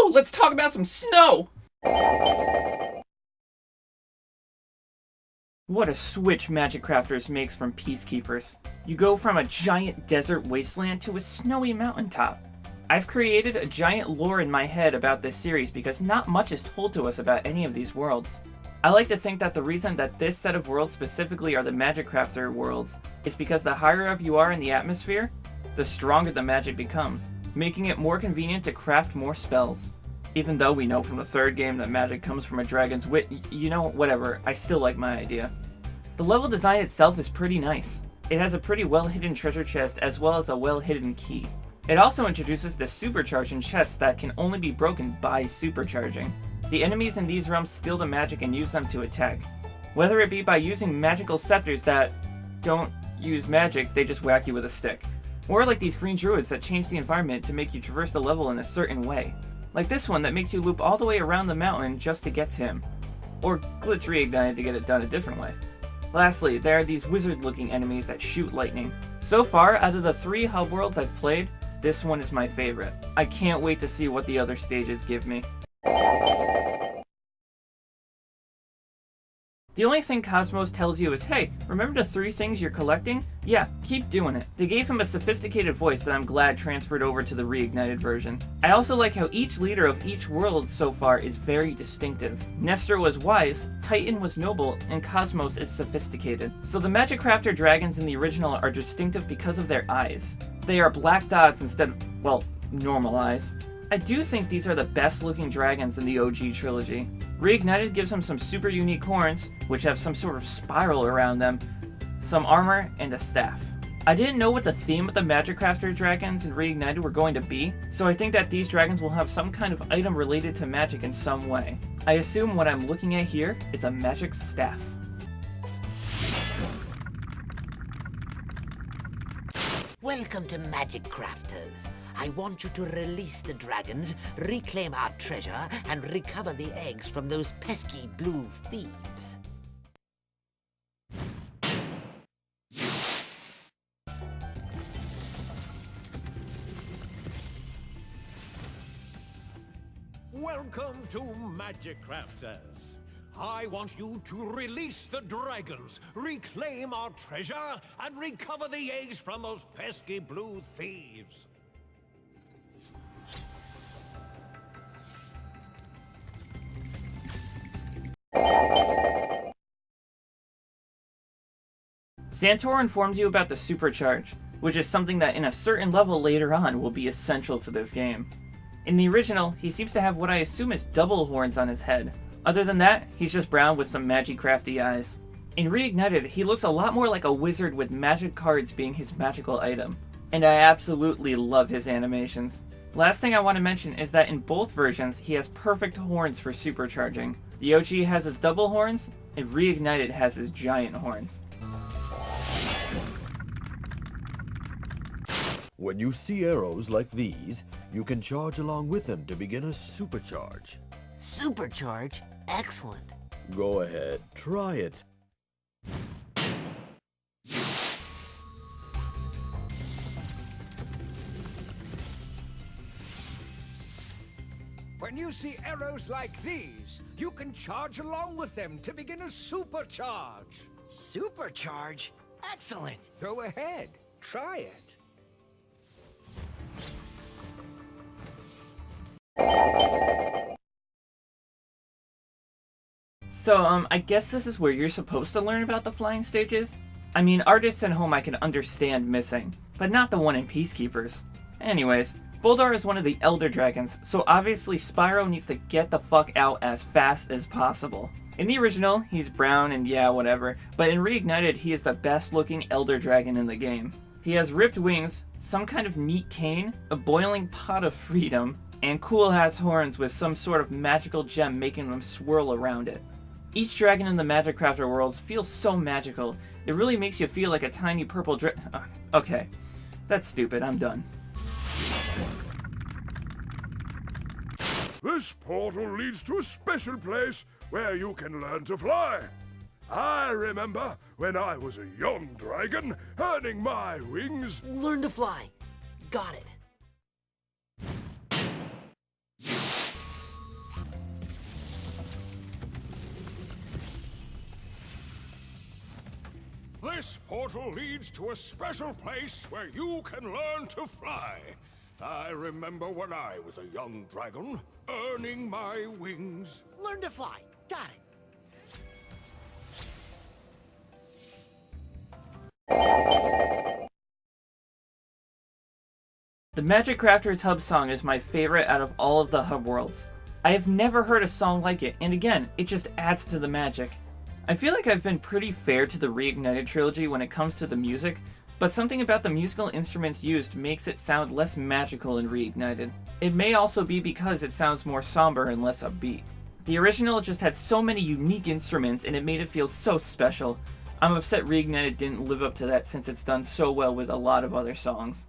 Woo! Let's talk about some snow! What a switch Magic Crafters makes from Peacekeepers. You go from a giant desert wasteland to a snowy mountaintop. I've created a giant lore in my head about this series because not much is told to us about any of these worlds. I like to think that the reason that this set of worlds specifically are the Magic Crafter worlds is because the higher up you are in the atmosphere, the stronger the magic becomes, making it more convenient to craft more spells. Even though we know from the third game that magic comes from a dragon's wit, you know, whatever, I still like my idea. The level design itself is pretty nice. It has a pretty well hidden treasure chest as well as a well hidden key. It also introduces the supercharging chests that can only be broken by supercharging. The enemies in these realms steal the magic and use them to attack. Whether it be by using magical scepters that don't use magic, they just whack you with a stick. Or like these green druids that change the environment to make you traverse the level in a certain way. Like this one that makes you loop all the way around the mountain just to get to him. Or glitch reignited to get it done a different way. Lastly, there are these wizard-looking enemies that shoot lightning. So far, out of the 3 hub worlds I've played, this one is my favorite. I can't wait to see what the other stages give me. The only thing Cosmos tells you is, hey, remember the 3 things you're collecting? Yeah, keep doing it. They gave him a sophisticated voice that I'm glad transferred over to the reignited version. I also like how each leader of each world so far is very distinctive. Nestor was wise, Titan was noble, and Cosmos is sophisticated. So the Magic Crafter dragons in the original are distinctive because of their eyes. They are black dots instead of, well, normal eyes. I do think these are the best looking dragons in the OG trilogy. Reignited gives them some super unique horns, which have some sort of spiral around them, some armor, and a staff. I didn't know what the theme of the Magic Crafter dragons in Reignited were going to be, so I think that these dragons will have some kind of item related to magic in some way. I assume what I'm looking at here is a magic staff. Welcome to Magic Crafters. I want you to release the dragons, reclaim our treasure, and recover the eggs from those pesky blue thieves. Welcome to Magic Crafters. I want you to release the dragons, reclaim our treasure, and recover the eggs from those pesky blue thieves. Xantor informs you about the supercharge, which is something that in a certain level later on will be essential to this game. In the original, he seems to have what I assume is double horns on his head. Other than that, he's just brown with some magic-crafty eyes. In Reignited, he looks a lot more like a wizard with magic cards being his magical item. And I absolutely love his animations. Last thing I want to mention is that in both versions, he has perfect horns for supercharging. The OG has his double horns, and Reignited has his giant horns. When you see arrows like these, you can charge along with them to begin a supercharge. Supercharge? Excellent. Go ahead, try it. When you see arrows like these, you can charge along with them to begin a supercharge. Supercharge? Excellent! Go ahead, try it. So, I guess this is where you're supposed to learn about the flying stages? I mean, artists at home I can understand missing, but not the one in Peacekeepers. Anyways, Boldar is one of the Elder Dragons, so obviously Spyro needs to get the fuck out as fast as possible. In the original, he's brown and yeah, whatever, but in Reignited, he is the best looking Elder Dragon in the game. He has ripped wings, some kind of neat cane, a boiling pot of freedom, and cool-ass horns with some sort of magical gem making them swirl around it. Each dragon in the Magic Crafter worlds feels so magical, it really makes you feel like a tiny purple okay, that's stupid, I'm done. This portal leads to a special place where you can learn to fly. I remember when I was a young dragon, earning my wings. Learn to fly. Got it. This portal leads to a special place where you can learn to fly. I remember when I was a young dragon, earning my wings. Learn to fly. Got it. The Magic Crafters Hub song is my favorite out of all of the Hub worlds. I have never heard a song like it, and again, it just adds to the magic. I feel like I've been pretty fair to the Reignited trilogy when it comes to the music, but something about the musical instruments used makes it sound less magical in Reignited. It may also be because it sounds more somber and less upbeat. The original just had so many unique instruments and it made it feel so special. I'm upset Reignited didn't live up to that since it's done so well with a lot of other songs.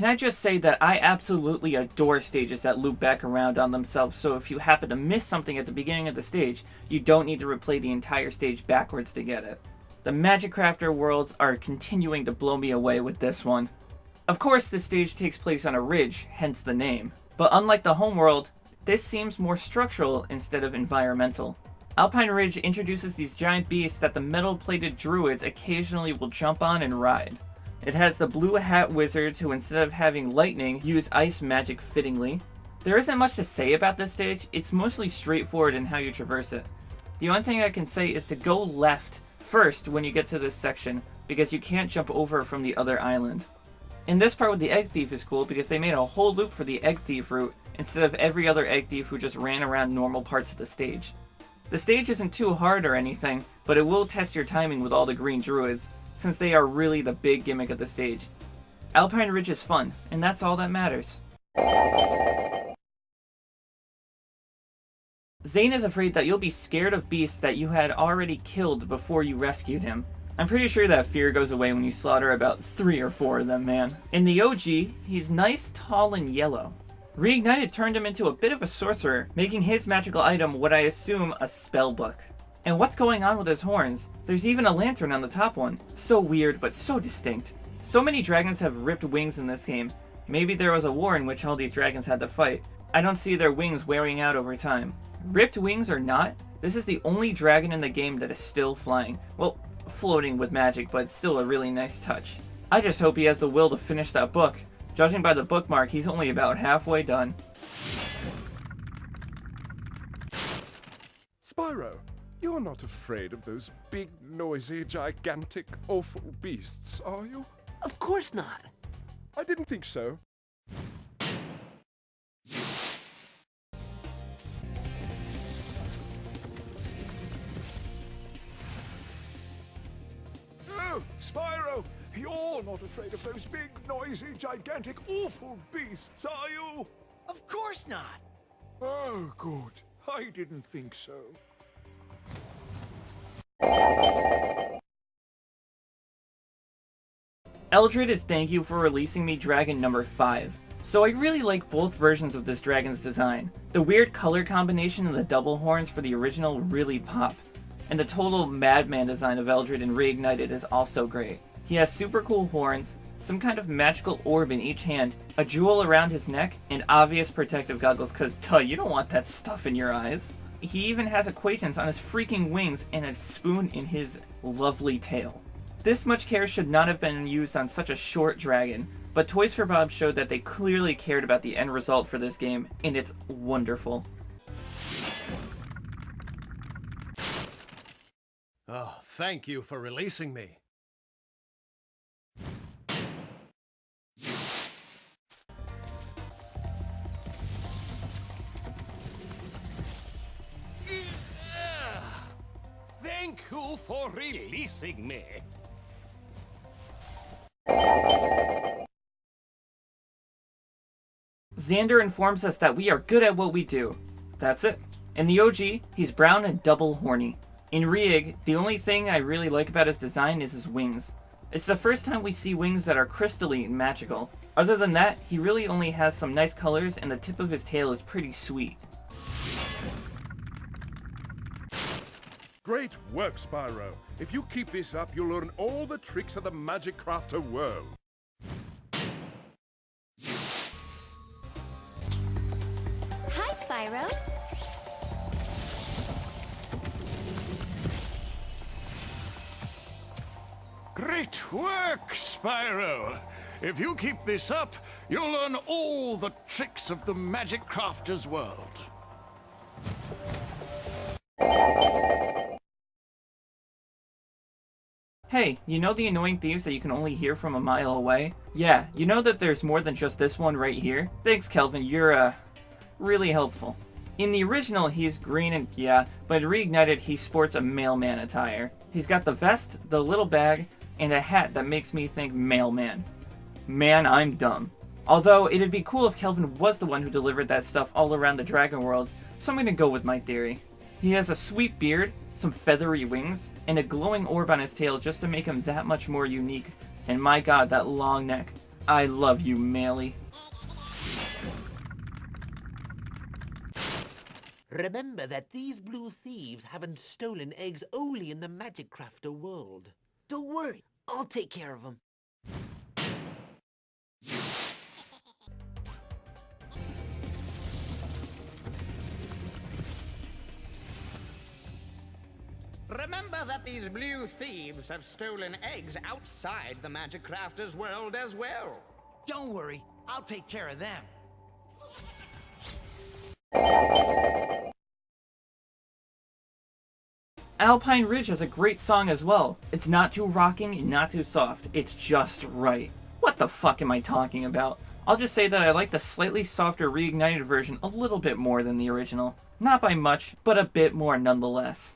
Can I just say that I absolutely adore stages that loop back around on themselves, so if you happen to miss something at the beginning of the stage, you don't need to replay the entire stage backwards to get it. The Magic Crafter worlds are continuing to blow me away with this one. Of course, this stage takes place on a ridge, hence the name. But unlike the homeworld, this seems more structural instead of environmental. Alpine Ridge introduces these giant beasts that the metal-plated druids occasionally will jump on and ride. It has the blue hat wizards who, instead of having lightning, use ice magic fittingly. There isn't much to say about this stage, it's mostly straightforward in how you traverse it. The only thing I can say is to go left first when you get to this section, because you can't jump over from the other island. And this part with the egg thief is cool because they made a whole loop for the egg thief route instead of every other egg thief who just ran around normal parts of the stage. The stage isn't too hard or anything, but it will test your timing with all the green druids, since they are really the big gimmick of the stage. Alpine Ridge is fun, and that's all that matters. Zane is afraid that you'll be scared of beasts that you had already killed before you rescued him. I'm pretty sure that fear goes away when you slaughter about 3 or 4 of them, man. In the OG, he's nice, tall, and yellow. Reignited turned him into a bit of a sorcerer, making his magical item what I assume a spell book. And what's going on with his horns? There's even a lantern on the top one. So weird, but so distinct. So many dragons have ripped wings in this game. Maybe there was a war in which all these dragons had to fight. I don't see their wings wearing out over time. Ripped wings or not, this is the only dragon in the game that is still flying. Well, floating with magic, but still a really nice touch. I just hope he has the will to finish that book. Judging by the bookmark, he's only about halfway done. Spyro, you're not afraid of those big, noisy, gigantic, awful beasts, are you? Of course not. I didn't think so. Oh, Spyro, you're not afraid of those big, noisy, gigantic, awful beasts, are you? Of course not. Oh, good. I didn't think so. Eldred is thank you for releasing me dragon number 5. So I really like both versions of this dragon's design. The weird color combination and the double horns for the original really pop. And the total madman design of Eldred in Reignited is also great. He has super cool horns, some kind of magical orb in each hand, a jewel around his neck, and obvious protective goggles cause duh, you don't want that stuff in your eyes. He even has equations on his freaking wings and a spoon in his lovely tail. This much care should not have been used on such a short dragon, but Toys for Bob showed that they clearly cared about the end result for this game, and it's wonderful. Oh, thank you for releasing me. Thank you for releasing me. Xander informs us that we are good at what we do. That's it. In the OG, he's brown and double horny. In Reig, the only thing I really like about his design is his wings. It's the first time we see wings that are crystally and magical. Other than that, he really only has some nice colors and the tip of his tail is pretty sweet. Great work, Spyro. If you keep this up, you'll learn all the tricks of the Magic Crafter world. Hi, Spyro. Great work, Spyro. If you keep this up, you'll learn all the tricks of the Magic Crafter's world. Hey, you know the annoying thieves that you can only hear from a mile away? Yeah, you know that there's more than just this one right here? Thanks, Kelvin, you're, really helpful. In the original, he's green and yeah, but in Reignited, he sports a mailman attire. He's got the vest, the little bag, and a hat that makes me think mailman. Man, I'm dumb. Although, it'd be cool if Kelvin was the one who delivered that stuff all around the Dragon Worlds, so I'm gonna go with my theory. He has a sweet beard, some feathery wings, and a glowing orb on his tail just to make him that much more unique. And my god, that long neck. I love you, Maily. Remember that these blue thieves haven't stolen eggs only in the Magic Crafter world. Don't worry, I'll take care of them. Remember that these blue thieves have stolen eggs outside the Magic Crafter's world as well. Don't worry, I'll take care of them. Alpine Ridge has a great song as well. It's not too rocking and not too soft. It's just right. What the fuck am I talking about? I'll just say that I like the slightly softer reignited version a little bit more than the original. Not by much, but a bit more nonetheless.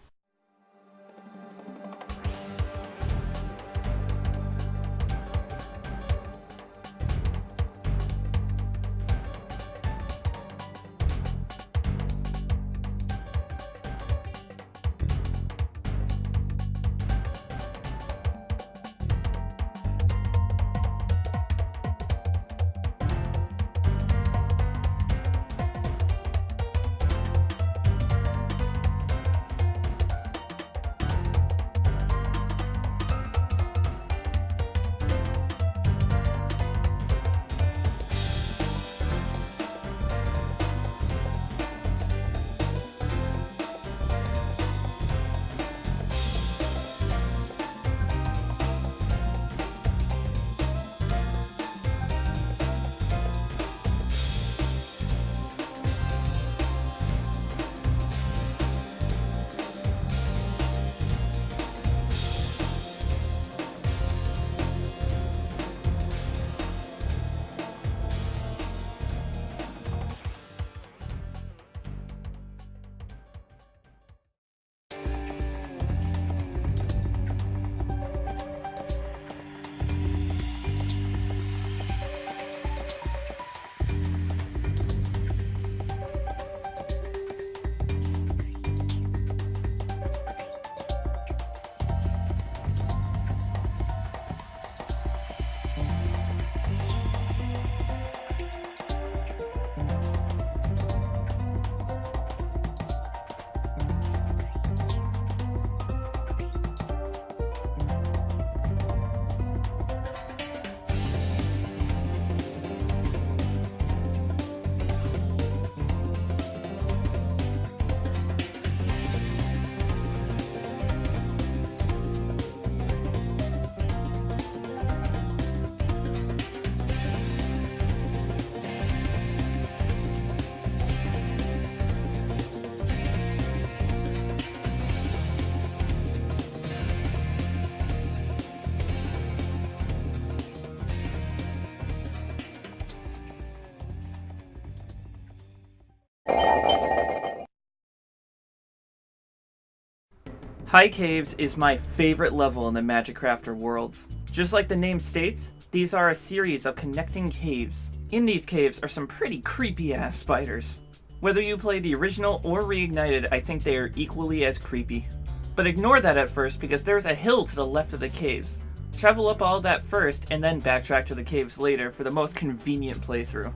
High Caves is my favorite level in the Magic Crafter worlds. Just like the name states, these are a series of connecting caves. In these caves are some pretty creepy ass spiders. Whether you play the original or reignited, I think they are equally as creepy. But ignore that at first because there's a hill to the left of the caves. Travel up all that first and then backtrack to the caves later for the most convenient playthrough.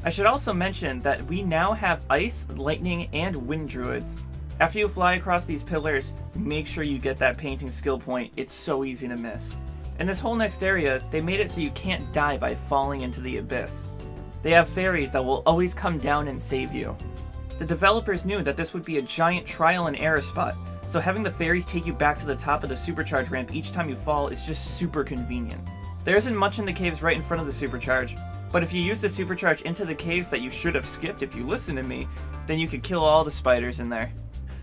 I should also mention that we now have ice, lightning, and wind druids. After you fly across these pillars, make sure you get that painting skill point, it's so easy to miss. In this whole next area, they made it so you can't die by falling into the abyss. They have fairies that will always come down and save you. The developers knew that this would be a giant trial and error spot, so having the fairies take you back to the top of the supercharge ramp each time you fall is just super convenient. There isn't much in the caves right in front of the supercharge, but if you use the supercharge into the caves that you should have skipped if you listen to me, then you could kill all the spiders in there.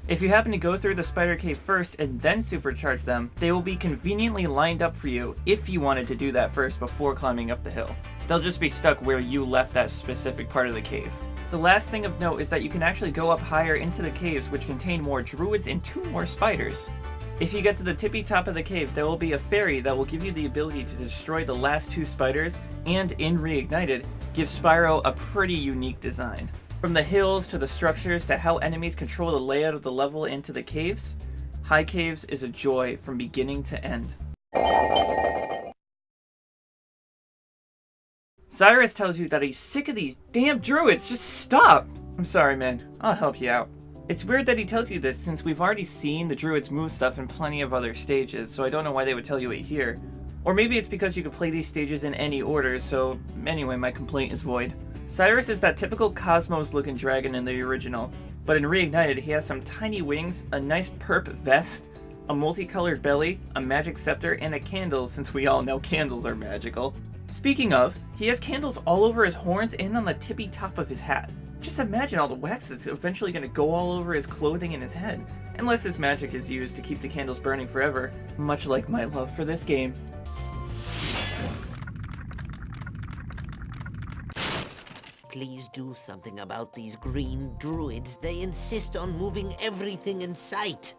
If you happen to go through the spider cave first and then supercharge them, they will be conveniently lined up for you if you wanted to do that first before climbing up the hill. They'll just be stuck where you left that specific part of the cave. The last thing of note is that you can actually go up higher into the caves which contain more druids and 2 more spiders. If you get to the tippy top of the cave, there will be a fairy that will give you the ability to destroy the last 2 spiders, and in Reignited, give Spyro a pretty unique design. From the hills to the structures to how enemies control the layout of the level into the caves, High Caves is a joy from beginning to end. Cyrus tells you that he's sick of these damn druids, just stop! I'm sorry man, I'll help you out. It's weird that he tells you this since we've already seen the druids move stuff in plenty of other stages, so I don't know why they would tell you it here. Or maybe it's because you could play these stages in any order, so anyway, my complaint is void. Cyrus is that typical Cosmos-looking dragon in the original, but in Reignited he has some tiny wings, a nice perp vest, a multicolored belly, a magic scepter, and a candle since we all know candles are magical. Speaking of, he has candles all over his horns and on the tippy top of his hat. Just imagine all the wax that's eventually going to go all over his clothing and his head, unless his magic is used to keep the candles burning forever, much like my love for this game. Please do something about these green druids. They insist on moving everything in sight.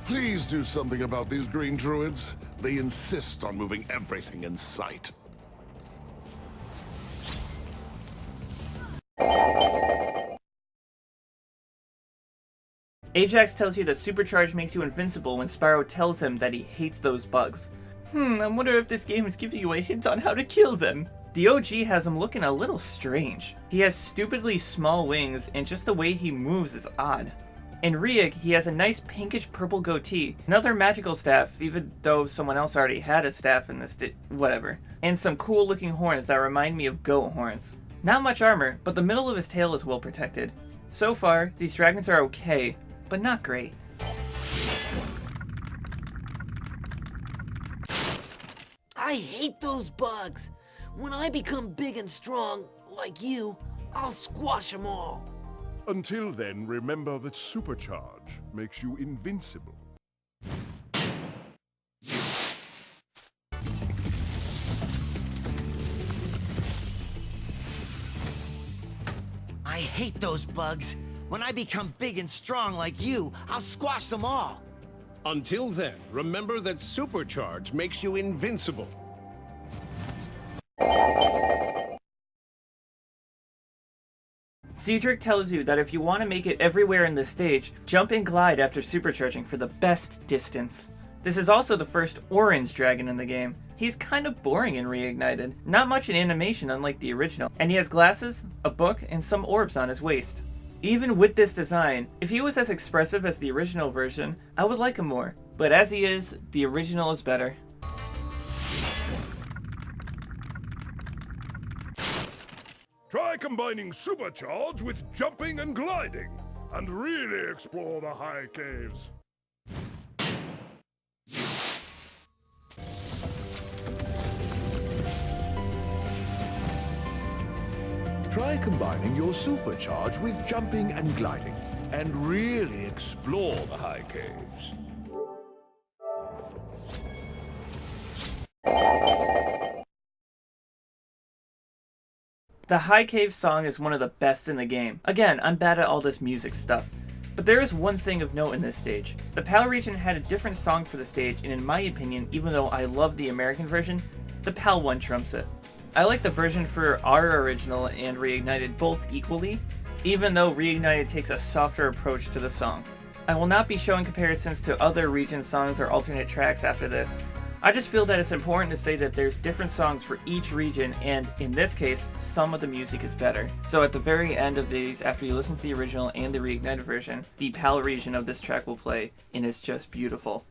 Please do something about these green druids. They insist on moving everything in sight. Ajax tells you that Supercharge makes you invincible when Spyro tells him that he hates those bugs. I wonder if this game is giving you a hint on how to kill them. The OG has him looking a little strange. He has stupidly small wings, and just the way he moves is odd. In Rieg, he has a nice pinkish purple goatee, another magical staff, even though someone else already had a staff in this whatever, and some cool looking horns that remind me of goat horns. Not much armor, but the middle of his tail is well protected. So far, these dragons are okay, but not great. I hate those bugs. When I become big and strong, like you, I'll squash them all. Until then, remember that Supercharge makes you invincible. I hate those bugs. When I become big and strong like you, I'll squash them all. Until then, remember that Supercharge makes you invincible. Cedric tells you that if you want to make it everywhere in this stage, jump and glide after supercharging for the best distance. This is also the first orange dragon in the game. He's kind of boring in Reignited, not much in animation unlike the original, and he has glasses, a book, and some orbs on his waist. Even with this design, if he was as expressive as the original version, I would like him more, but as he is, the original is better. Try combining Supercharge with jumping and gliding, and really explore the high caves. Try combining your supercharge with jumping and gliding, and really explore the high caves. The High Cave song is one of the best in the game. Again, I'm bad at all this music stuff. But there is one thing of note in this stage. The PAL region had a different song for the stage, and in my opinion, even though I love the American version, the PAL one trumps it. I like the version for our original and Reignited both equally, even though Reignited takes a softer approach to the song. I will not be showing comparisons to other region songs or alternate tracks after this. I just feel that it's important to say that there's different songs for each region, and in this case, some of the music is better. So at the very end of these, after you listen to the original and the Reignited version, the PAL region of this track will play, and it's just beautiful.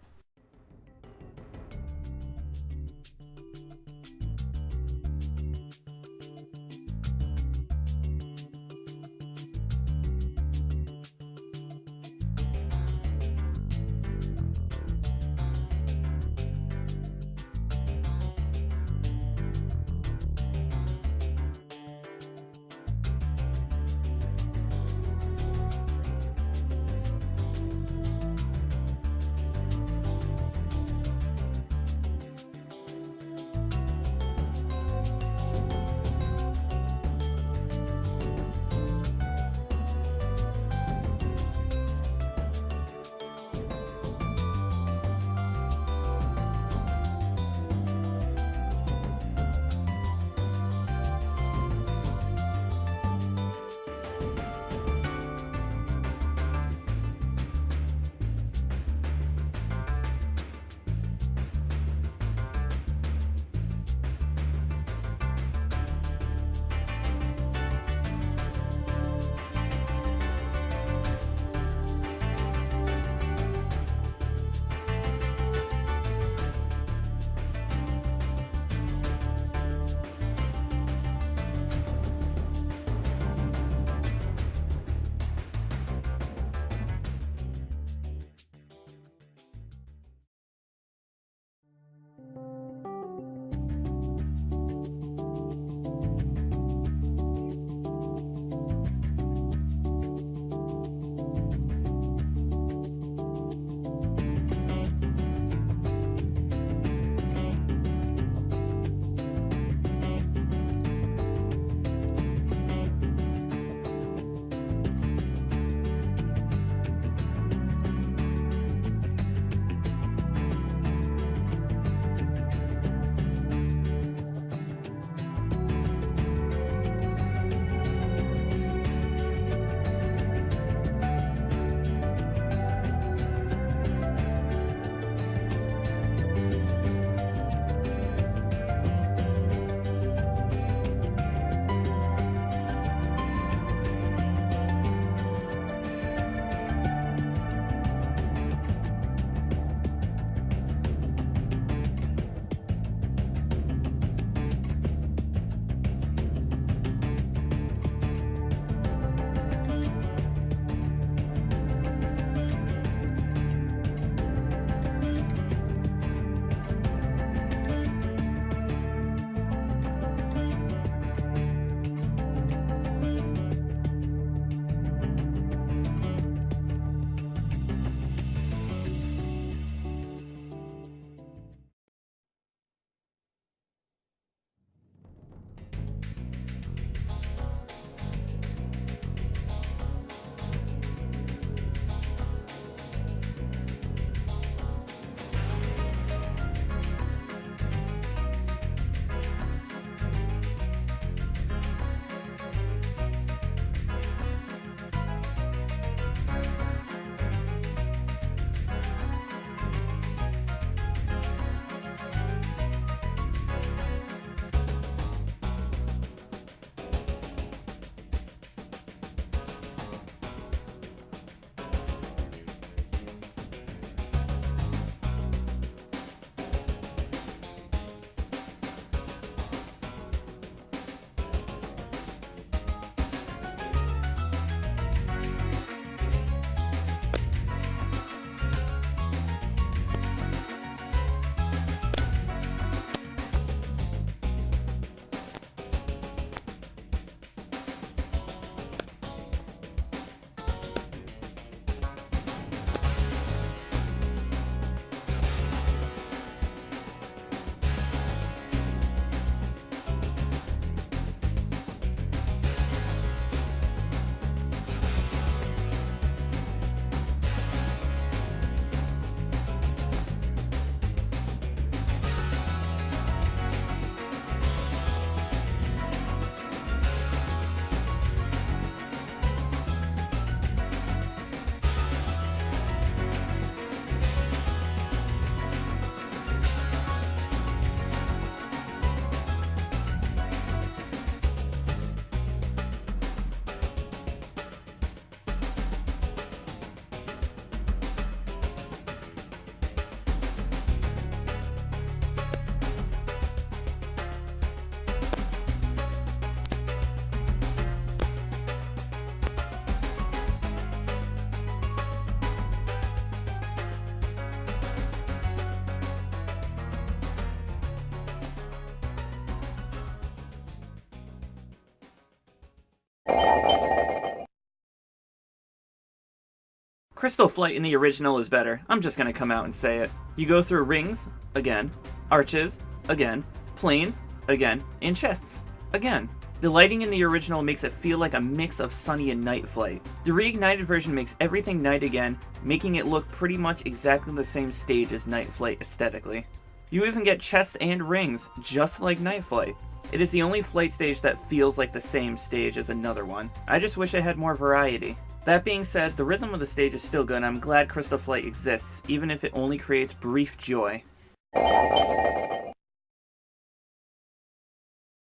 Crystal Flight in the original is better. I'm just gonna come out and say it. You go through rings, again, arches, again, planes, again, and chests, again. The lighting in the original makes it feel like a mix of Sunny and Night Flight. The reignited version makes everything night again, making it look pretty much exactly the same stage as Night Flight aesthetically. You even get chests and rings, just like Night Flight. It is the only flight stage that feels like the same stage as another one. I just wish it had more variety. That being said, the rhythm of the stage is still good and I'm glad Crystal Flight exists, even if it only creates brief joy.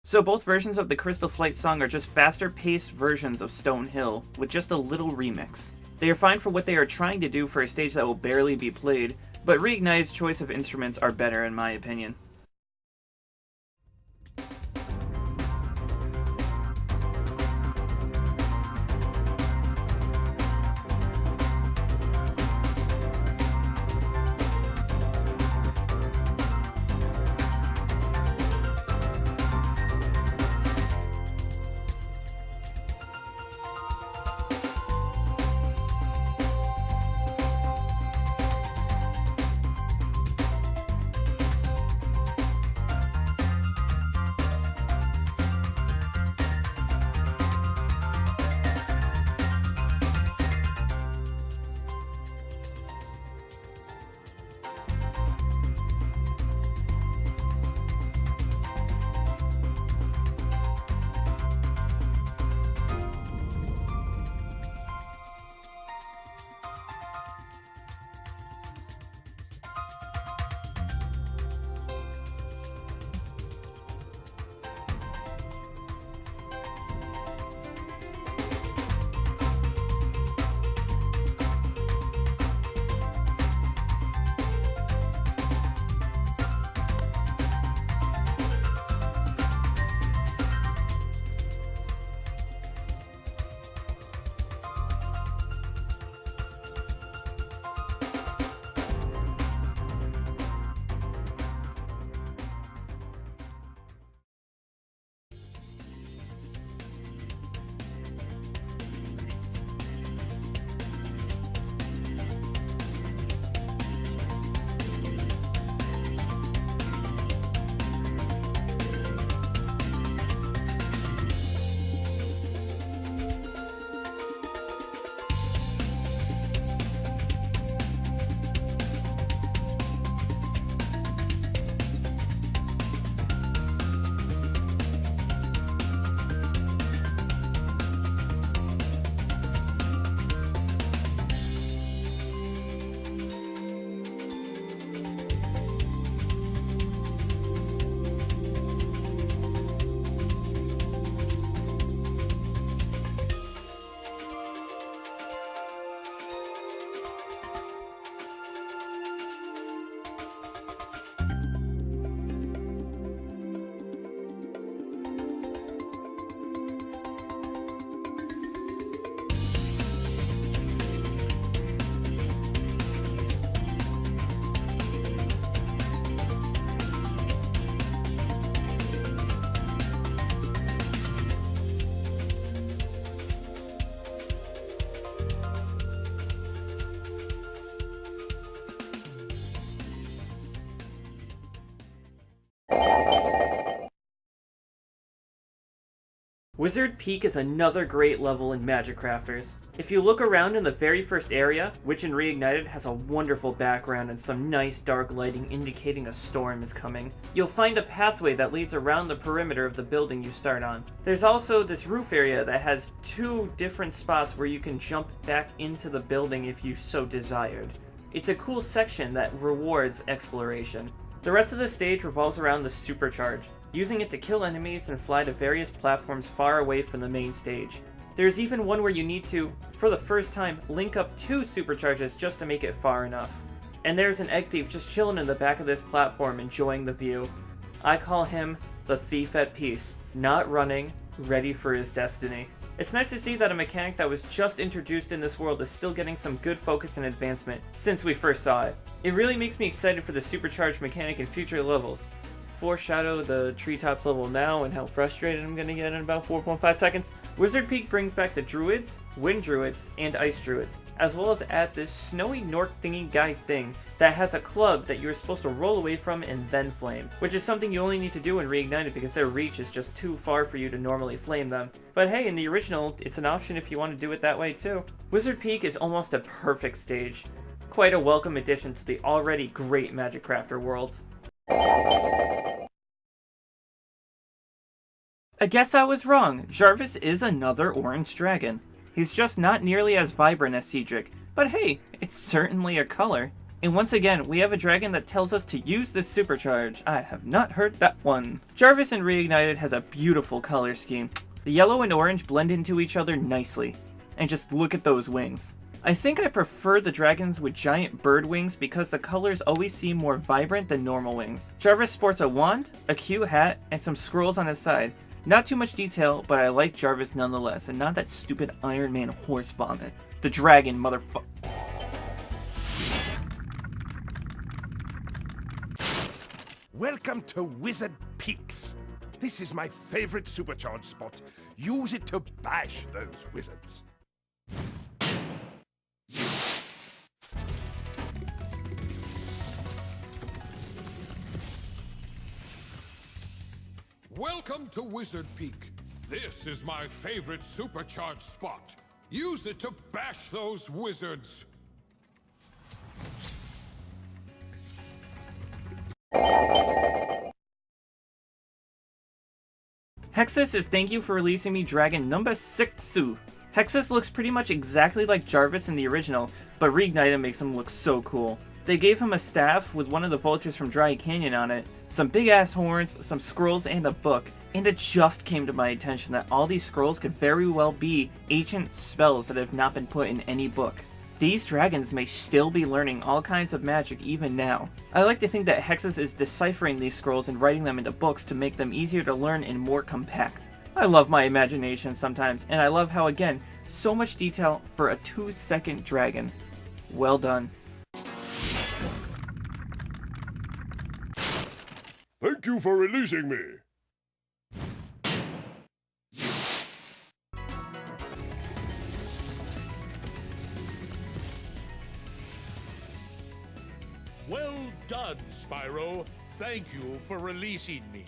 So both versions of the Crystal Flight song are just faster paced versions of Stone Hill, with just a little remix. They are fine for what they are trying to do for a stage that will barely be played, but Reignited's choice of instruments are better in my opinion. Wizard Peak is another great level in Magic Crafters. If you look around in the very first area, which in Reignited has a wonderful background and some nice dark lighting indicating a storm is coming, you'll find a pathway that leads around the perimeter of the building you start on. There's also this roof area that has 2 different spots where you can jump back into the building if you so desired. It's a cool section that rewards exploration. The rest of the stage revolves around the Supercharge, using it to kill enemies and fly to various platforms far away from the main stage. There's even one where you need to, for the first time, link up 2 supercharges just to make it far enough. And there's an egg thief just chilling in the back of this platform enjoying the view. I call him the thief at peace, not running, ready for his destiny. It's nice to see that a mechanic that was just introduced in this world is still getting some good focus and advancement since we first saw it. It really makes me excited for the supercharged mechanic in future levels. foreshadow the treetops level now and how frustrated I'm gonna get in about 4.5 seconds. Wizard Peak brings back the druids, wind druids, and ice druids, as well as add this snowy Nork thingy guy thing that has a club that you're supposed to roll away from and then flame, which is something you only need to do in Reignited because their reach is just too far for you to normally flame them. But hey, in the original, it's an option if you want to do it that way too. Wizard Peak is almost a perfect stage. Quite a welcome addition to the already great Magic Crafter worlds. I guess I was wrong. Jarvis is another orange dragon. He's just not nearly as vibrant as Cedric, but hey, it's certainly a color. And once again, we have a dragon that tells us to use this supercharge. I have not heard that one. Jarvis in Reignited has a beautiful color scheme. The yellow and orange blend into each other nicely. And just look at those wings. I think I prefer the dragons with giant bird wings because the colors always seem more vibrant than normal wings. Jarvis sports a wand, a cute hat, and some scrolls on his side. Not too much detail, but I like Jarvis nonetheless, and not that stupid Iron Man horse vomit. The dragon, motherfucker. Welcome to Wizard Peaks. This is my favorite supercharge spot. Use it to bash those wizards. Welcome to Wizard Peak. This is my favorite supercharged spot. Use it to bash those wizards. Hexus is thank you for releasing me dragon number 6. Hexus looks pretty much exactly like Jarvis in the original, but Reignited makes him look so cool. They gave him a staff with one of the vultures from Dry Canyon on it, some big ass horns, some scrolls, and a book. And it just came to my attention that all these scrolls could very well be ancient spells that have not been put in any book. These dragons may still be learning all kinds of magic even now. I like to think that Hexus is deciphering these scrolls and writing them into books to make them easier to learn and more compact. I love my imagination sometimes, and I love how, again, so much detail for a 2-second dragon. Well done. Thank you for releasing me. Well done, Spyro. Thank you for releasing me.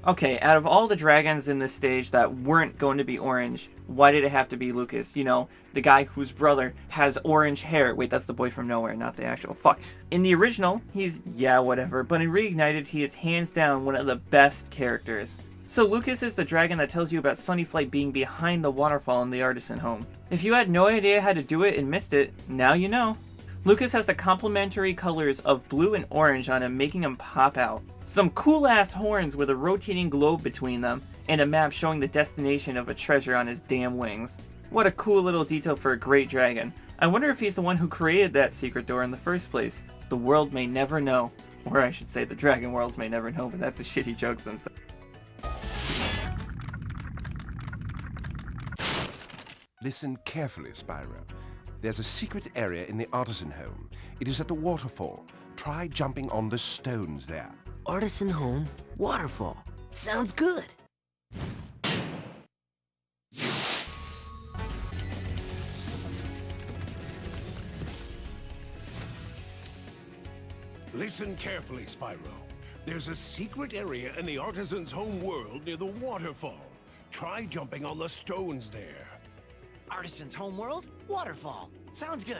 Okay, out of all the dragons in this stage that weren't going to be orange, why did it have to be Lucas? You know, the guy whose brother has orange hair. Wait, that's the boy from nowhere, not the actual fuck. In the original, he's, yeah, whatever, but in Reignited, he is hands down one of the best characters. So Lucas is the dragon that tells you about Sunnyflight being behind the waterfall in the artisan home. If you had no idea how to do it and missed it, now you know. Lucas has the complementary colors of blue and orange on him, making him pop out. Some cool ass horns with a rotating globe between them, and a map showing the destination of a treasure on his damn wings. What a cool little detail for a great dragon. I wonder if he's the one who created that secret door in the first place. The world may never know. Or I should say the dragon worlds may never know, but that's a shitty joke sometimes. Listen carefully, Spyro. There's a secret area in the artisan home. It is at the waterfall. Try jumping on the stones there. Artisan home, waterfall. Sounds good. Listen carefully, Spyro. There's a secret area in the artisan's home world near the waterfall. Try jumping on the stones there. Artisan's homeworld? Waterfall. Sounds good.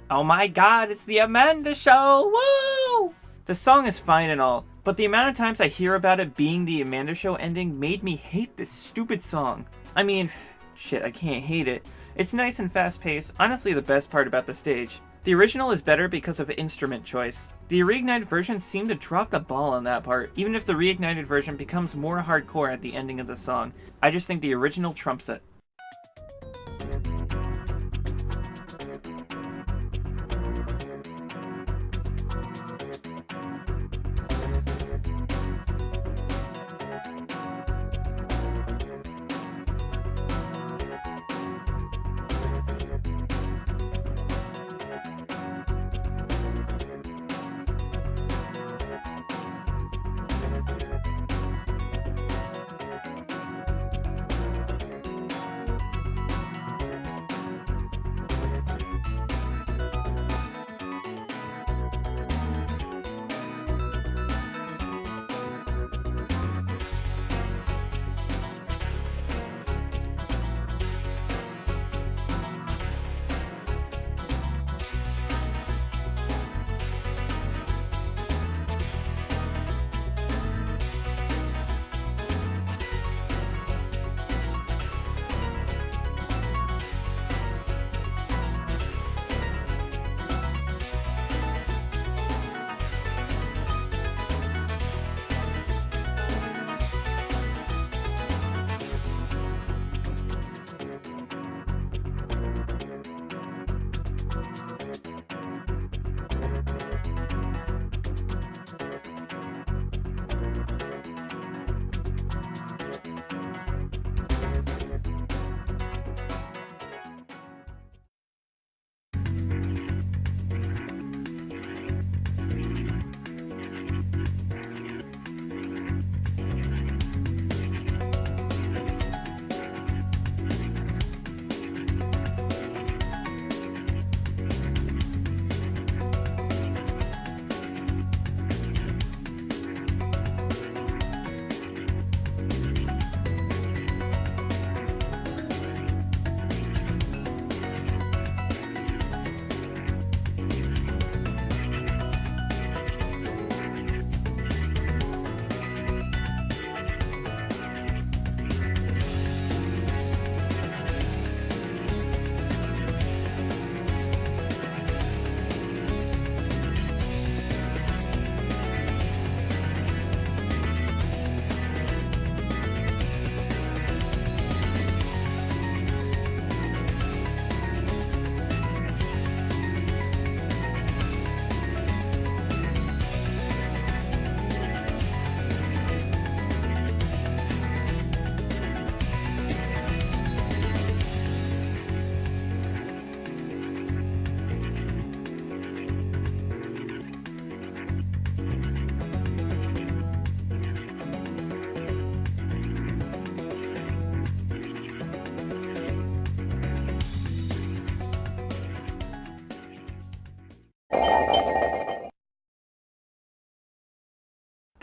Oh my god, it's the Amanda Show! Woo! The song is fine and all, but the amount of times I hear about it being the Amanda Show ending made me hate this stupid song. I mean, shit, I can't hate it. It's nice and fast-paced, honestly the best part about the stage. The original is better because of instrument choice. The Reignited version seemed to drop the ball on that part, even if the Reignited version becomes more hardcore at the ending of the song. I just think the original trumps it.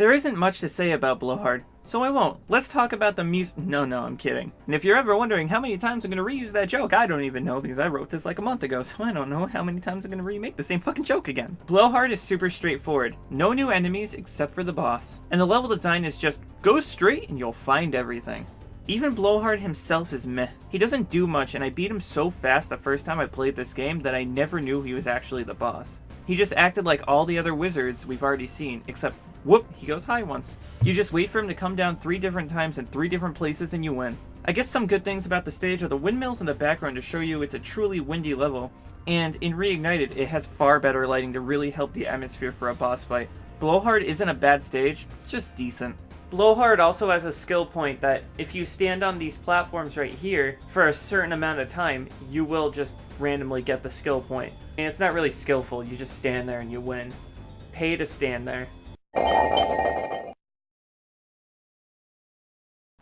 There isn't much to say about Blowhard, so I won't. Let's talk about the No, I'm kidding. And if you're ever wondering how many times I'm gonna reuse that joke, I don't even know because I wrote this like a month ago, so I don't know how many times I'm gonna remake the same fucking joke again. Blowhard is super straightforward. No new enemies except for the boss. And the level design is just go straight and you'll find everything. Even Blowhard himself is meh. He doesn't do much, and I beat him so fast the first time I played this game that I never knew he was actually the boss. He just acted like all the other wizards we've already seen, except whoop, he goes high once. You just wait for him to come down 3 different times in 3 different places and you win. I guess some good things about the stage are the windmills in the background to show you it's a truly windy level, and in Reignited it has far better lighting to really help the atmosphere for a boss fight. Blowhard isn't a bad stage, just decent. Blowhard also has a skill point that if you stand on these platforms right here for a certain amount of time, you will just randomly get the skill point. And it's not really skillful, you just stand there and you win. Pay to stand there.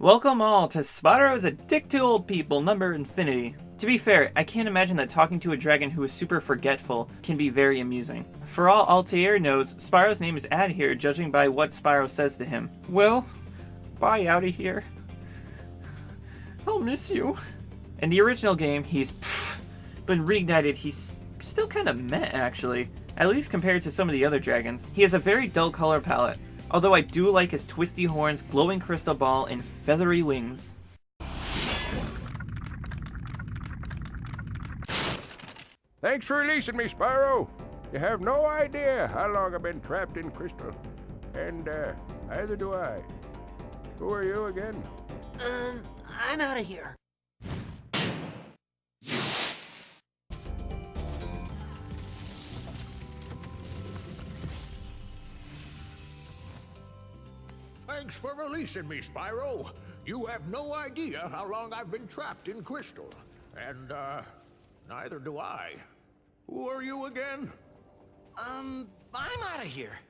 Welcome all to Spyro's A Dick to Old People number infinity. To be fair, I can't imagine that talking to a dragon who is super forgetful can be very amusing. For all Altair knows, Spyro's name is Ad here, judging by what Spyro says to him. Well, bye out of here. I'll miss you. In the original game, he's pfft, but in Reignited, he's still kind of meh actually, at least compared to some of the other dragons. He has a very dull color palette, although I do like his twisty horns, glowing crystal ball, and feathery wings. Thanks for releasing me, Spyro. You have no idea how long I've been trapped in crystal. And, neither do I. Who are you again? I'm out of here. Thanks for releasing me, Spyro. You have no idea how long I've been trapped in crystal. And, neither do I. Who are you again? I'm out of here.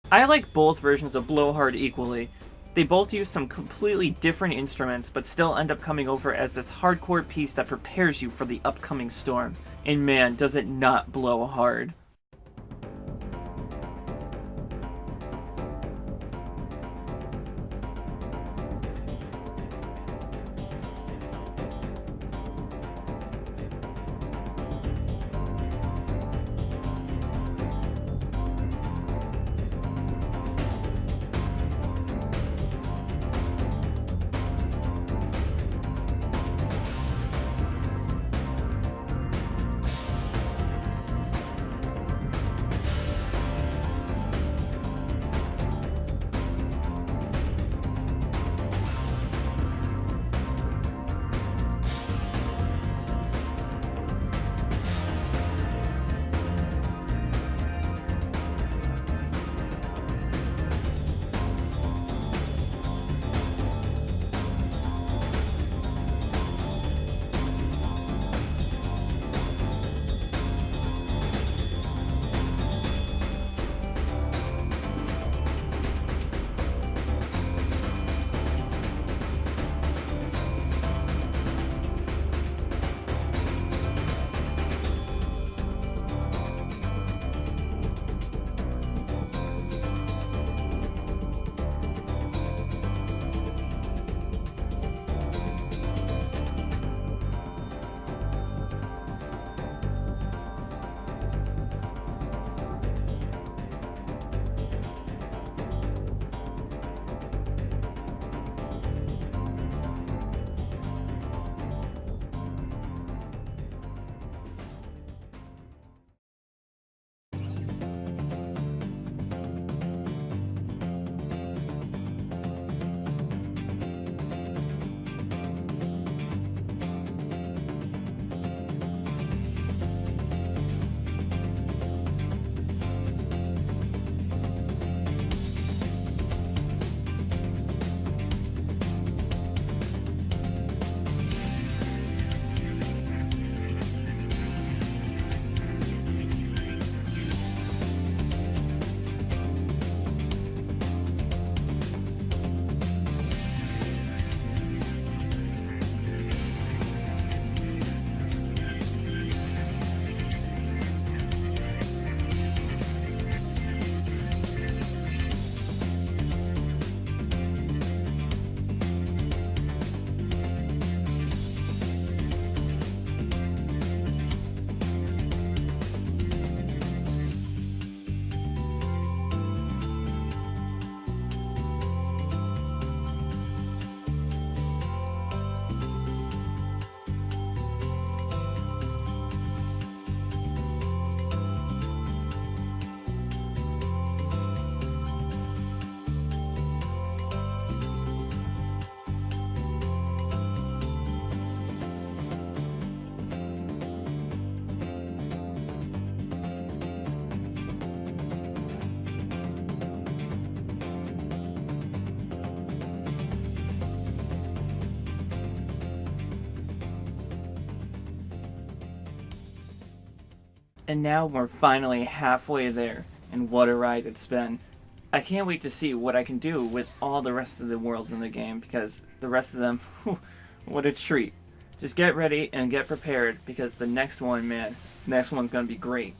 I like both versions of Blowhard equally. They both use some completely different instruments, but still end up coming over as this hardcore piece that prepares you for the upcoming storm. And man, does it not blow hard. And now we're finally halfway there, and what a ride it's been. I can't wait to see what I can do with all the rest of the worlds in the game, because the rest of them, whew, what a treat. Just get ready and get prepared, because the next one, man, next one's gonna be great.